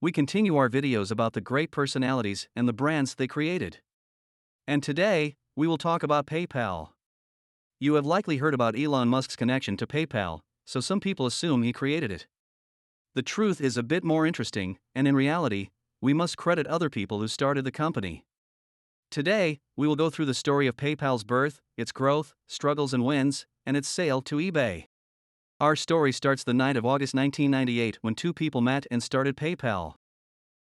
we continue our videos about the great personalities and the brands they created. And today, we will talk about PayPal. You have likely heard about Elon Musk's connection to PayPal, so some people assume he created it. The truth is a bit more interesting, and in reality, we must credit other people who started the company. Today, we will go through the story of PayPal's birth, its growth, struggles and wins, and its sale to eBay. Our story starts the night of August 1998 when two people met and started PayPal.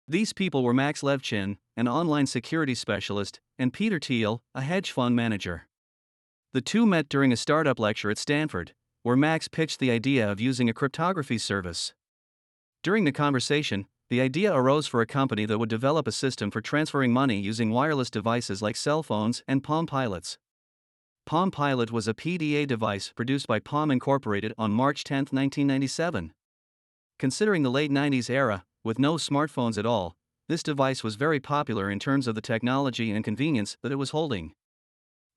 These people were Max Levchin, an online security specialist, and Peter Thiel, a hedge fund manager. The two met during a startup lecture at Stanford, where Max pitched the idea of using a cryptography service. During the conversation, the idea arose for a company that would develop a system for transferring money using wireless devices like cell phones and Palm Pilots. Palm Pilot was a PDA device produced by Palm Incorporated on March 10, 1997. Considering the late 90s era, with no smartphones at all, this device was very popular in terms of the technology and convenience that it was holding.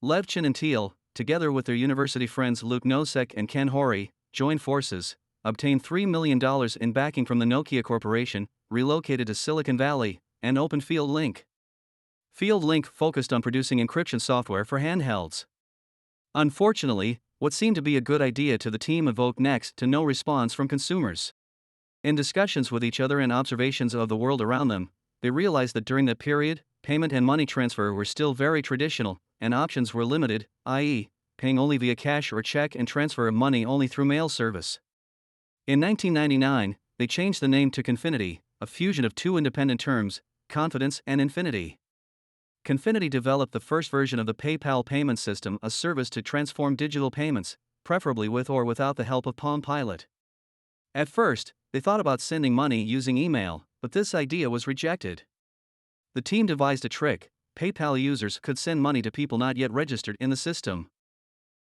Levchin and Thiel, together with their university friends Luke Nosek and Ken Horry, joined forces, obtained $3 million in backing from the Nokia Corporation, relocated to Silicon Valley, and opened Field Link. Field Link focused on producing encryption software for handhelds. Unfortunately, what seemed to be a good idea to the team evoked next to no response from consumers. In discussions with each other and observations of the world around them, they realized that during that period, payment and money transfer were still very traditional, and options were limited, i.e., paying only via cash or check and transfer of money only through mail service. In 1999, they changed the name to Confinity, a fusion of two independent terms, confidence and infinity. Confinity developed the first version of the PayPal payment system, a service to transform digital payments, preferably with or without the help of Palm Pilot. At first, they thought about sending money using email, but this idea was rejected. The team devised a trick: PayPal users could send money to people not yet registered in the system.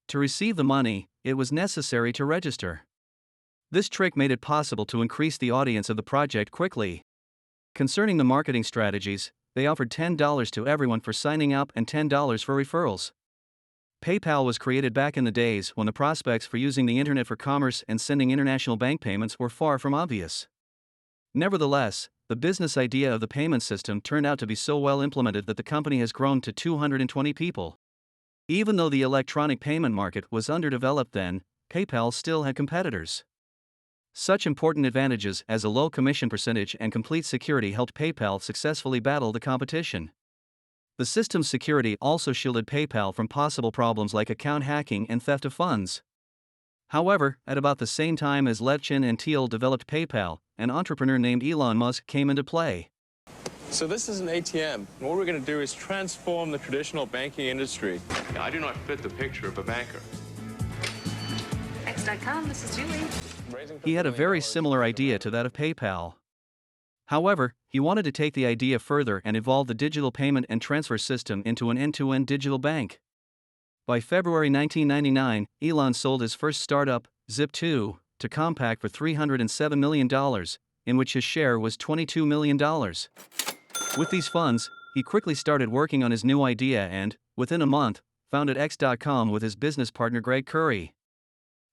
To receive the money, it was necessary to register. This trick made it possible to increase the audience of the project quickly. Concerning the marketing strategies, they offered $10 to everyone for signing up and $10 for referrals. PayPal was created back in the days when the prospects for using the internet for commerce and sending international bank payments were far from obvious. Nevertheless, the business idea of the payment system turned out to be so well implemented that the company has grown to 220 people. Even though the electronic payment market was underdeveloped then, PayPal still had competitors. Such important advantages as a low commission percentage and complete security helped PayPal successfully battle the competition. The system's security also shielded PayPal from possible problems like account hacking and theft of funds. However, at about the same time as Levchin and Thiel developed PayPal, an entrepreneur named Elon Musk came into play. So this is an ATM, and what we're going to do is transform the traditional banking industry. I do not fit the picture of a banker. X.com, this is Julie. He had a very similar idea to that of PayPal. However, he wanted to take the idea further and evolve the digital payment and transfer system into an end-to-end digital bank. By February 1999, Elon sold his first startup, Zip2, to Compaq for $307 million, in which his share was $22 million. With these funds, he quickly started working on his new idea and, within a month, founded X.com with his business partner Greg Curry.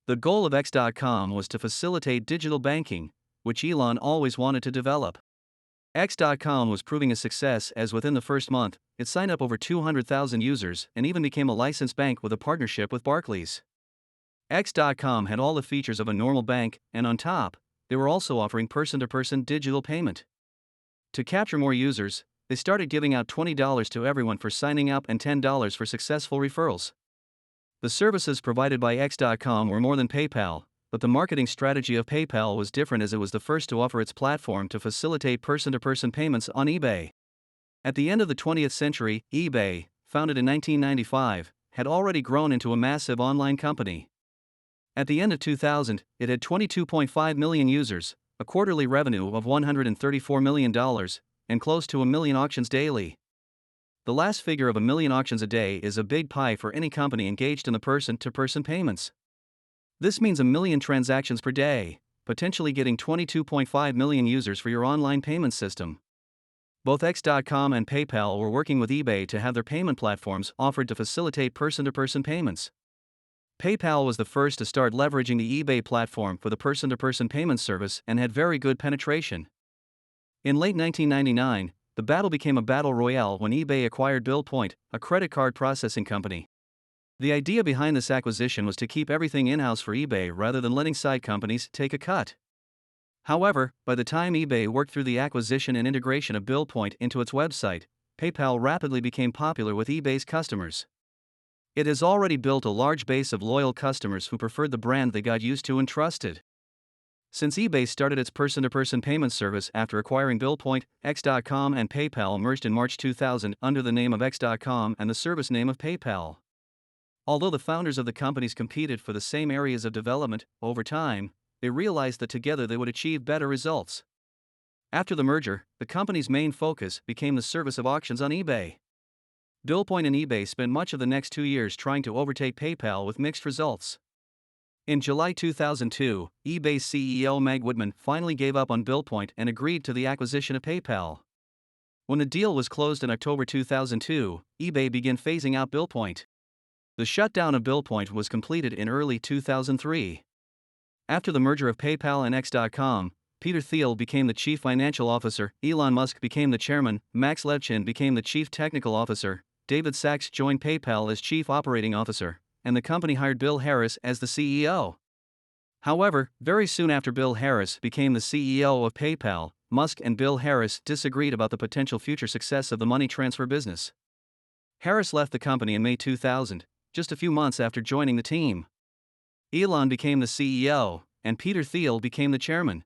The goal of X.com was to facilitate digital banking, which Elon always wanted to develop. X.com was proving a success as within the first month, it signed up over 200,000 users and even became a licensed bank with a partnership with Barclays. X.com had all the features of a normal bank, and on top, they were also offering person-to-person digital payment. To capture more users, they started giving out $20 to everyone for signing up and $10 for successful referrals. The services provided by X.com were more than PayPal, but the marketing strategy of PayPal was different as it was the first to offer its platform to facilitate person-to-person payments on eBay. At the end of the 20th century, eBay, founded in 1995, had already grown into a massive online company. At the end of 2000, it had 22.5 million users, a quarterly revenue of $134 million, and close to 1 million auctions daily. The last figure of 1 million auctions a day is a big pie for any company engaged in the person-to-person payments. This means 1 million transactions per day, potentially getting 22.5 million users for your online payment system. Both X.com and PayPal were working with eBay to have their payment platforms offered to facilitate person-to-person payments. PayPal was the first to start leveraging the eBay platform for the person-to-person payment service and had very good penetration. In late 1999, the battle became a battle royale when eBay acquired BillPoint, a credit card processing company. The idea behind this acquisition was to keep everything in-house for eBay rather than letting side companies take a cut. However, by the time eBay worked through the acquisition and integration of BillPoint into its website, PayPal rapidly became popular with eBay's customers. It has already built a large base of loyal customers who preferred the brand they got used to and trusted. Since eBay started its person-to-person payment service after acquiring BillPoint, X.com and PayPal merged in March 2000 under the name of X.com and the service name of PayPal. Although the founders of the companies competed for the same areas of development, over time, they realized that together they would achieve better results. After the merger, the company's main focus became the service of auctions on eBay. BillPoint and eBay spent much of the next 2 years trying to overtake PayPal with mixed results. In July 2002, eBay's CEO Meg Whitman finally gave up on BillPoint and agreed to the acquisition of PayPal. When the deal was closed in October 2002, eBay began phasing out BillPoint. The shutdown of BillPoint was completed in early 2003. After the merger of PayPal and X.com, Peter Thiel became the chief financial officer, Elon Musk became the chairman, Max Levchin became the chief technical officer, David Sachs joined PayPal as chief operating officer, and the company hired Bill Harris as the CEO. However, very soon after Bill Harris became the CEO of PayPal, Musk and Bill Harris disagreed about the potential future success of the money transfer business. Harris left the company in May 2000, just a few months after joining the team. Elon became the CEO, and Peter Thiel became the chairman.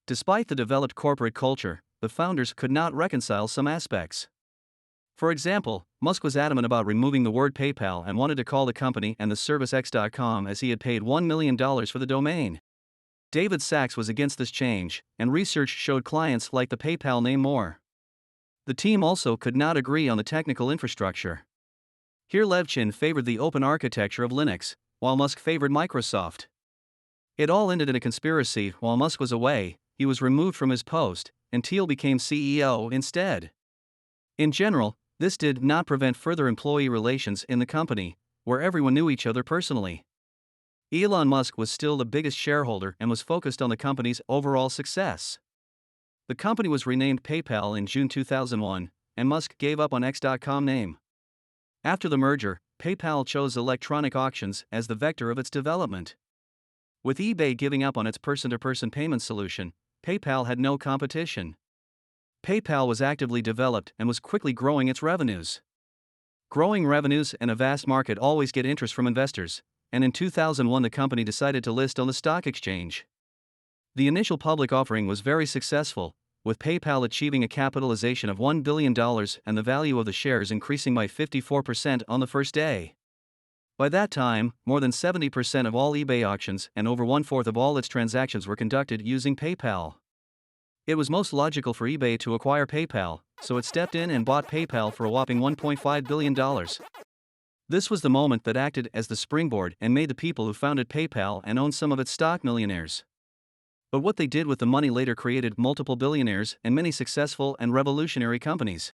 Despite the developed corporate culture, the founders could not reconcile some aspects. For example, Musk was adamant about removing the word PayPal and wanted to call the company and the service X.com as he had paid $1 million for the domain. David Sachs was against this change, and research showed clients liked the PayPal name more. The team also could not agree on the technical infrastructure. Here Levchin favored the open architecture of Linux, while Musk favored Microsoft. It all ended in a conspiracy. While Musk was away, he was removed from his post, and Thiel became CEO instead. In general, this did not prevent further employee relations in the company, where everyone knew each other personally. Elon Musk was still the biggest shareholder and was focused on the company's overall success. The company was renamed PayPal in June 2001, and Musk gave up on X.com name. After the merger, PayPal chose electronic auctions as the vector of its development. With eBay giving up on its person-to-person payment solution, PayPal had no competition. PayPal was actively developed and was quickly growing its revenues. Growing revenues and a vast market always get interest from investors, and in 2001 the company decided to list on the stock exchange. The initial public offering was very successful, with PayPal achieving a capitalization of $1 billion and the value of the shares increasing by 54% on the first day. By that time, more than 70% of all eBay auctions and over one-fourth of all its transactions were conducted using PayPal. It was most logical for eBay to acquire PayPal, so it stepped in and bought PayPal for a whopping $1.5 billion. This was the moment that acted as the springboard and made the people who founded PayPal and owned some of its stock millionaires. But what they did with the money later created multiple billionaires and many successful and revolutionary companies.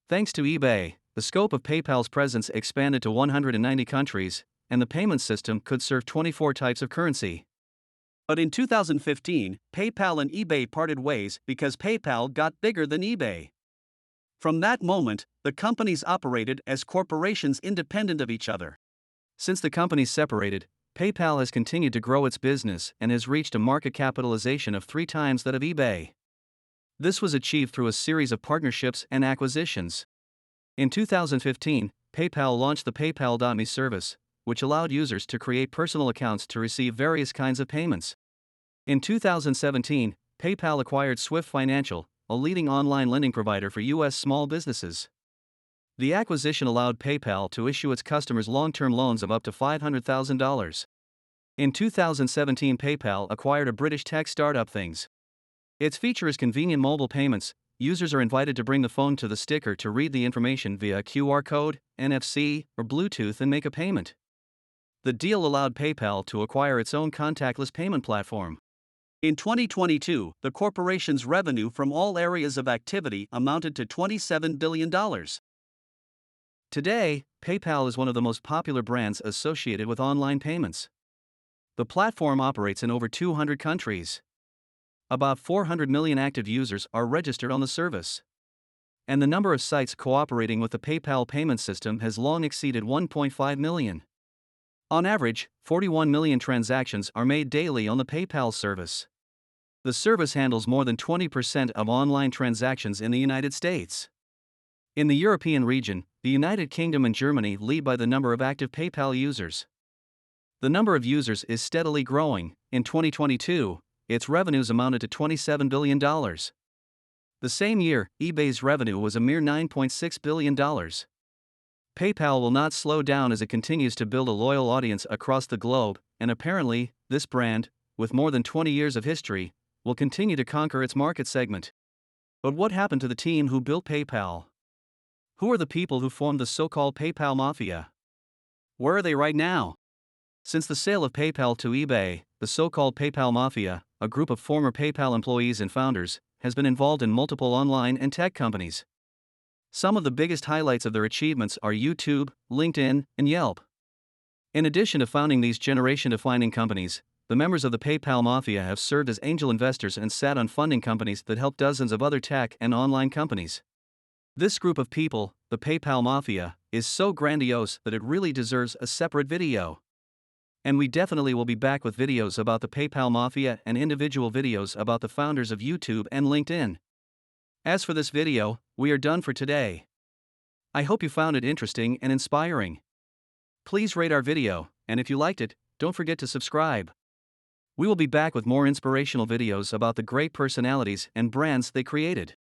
Thanks to eBay, the scope of PayPal's presence expanded to 190 countries, and the payment system could serve 24 types of currency. But in 2015, PayPal and eBay parted ways because PayPal got bigger than eBay. From that moment, the companies operated as corporations independent of each other. Since the companies separated, PayPal has continued to grow its business and has reached a market capitalization of 3 times that of eBay. This was achieved through a series of partnerships and acquisitions. In 2015, PayPal launched the PayPal.me service, which allowed users to create personal accounts to receive various kinds of payments. In 2017, PayPal acquired Swift Financial, a leading online lending provider for U.S. small businesses. The acquisition allowed PayPal to issue its customers long-term loans of up to $500,000. In 2017, PayPal acquired a British tech startup Things. Its feature is convenient mobile payments. Users are invited to bring the phone to the sticker to read the information via QR code, NFC, or Bluetooth and make a payment. The deal allowed PayPal to acquire its own contactless payment platform. In 2022, the corporation's revenue from all areas of activity amounted to $27 billion. Today, PayPal is one of the most popular brands associated with online payments. The platform operates in over 200 countries. About 400 million active users are registered on the service. And the number of sites cooperating with the PayPal payment system has long exceeded 1.5 million. On average, 41 million transactions are made daily on the PayPal service. The service handles more than 20% of online transactions in the United States. In the European region, the United Kingdom and Germany lead by the number of active PayPal users. The number of users is steadily growing. In 2022, its revenues amounted to $27 billion. The same year, eBay's revenue was a mere $9.6 billion. PayPal will not slow down as it continues to build a loyal audience across the globe, and apparently, this brand, with more than 20 years of history, will continue to conquer its market segment. But what happened to the team who built PayPal? Who are the people who formed the so-called PayPal Mafia? Where are they right now? Since the sale of PayPal to eBay, the so-called PayPal Mafia, a group of former PayPal employees and founders, has been involved in multiple online and tech companies. Some of the biggest highlights of their achievements are YouTube, LinkedIn, and Yelp. In addition to founding these generation-defining companies, the members of the PayPal Mafia have served as angel investors and sat on funding companies that help dozens of other tech and online companies. This group of people, the PayPal Mafia, is so grandiose that it really deserves a separate video. And we definitely will be back with videos about the PayPal Mafia and individual videos about the founders of YouTube and LinkedIn. As for this video, we are done for today. I hope you found it interesting and inspiring. Please rate our video, and if you liked it, don't forget to subscribe. We will be back with more inspirational videos about the great personalities and brands they created.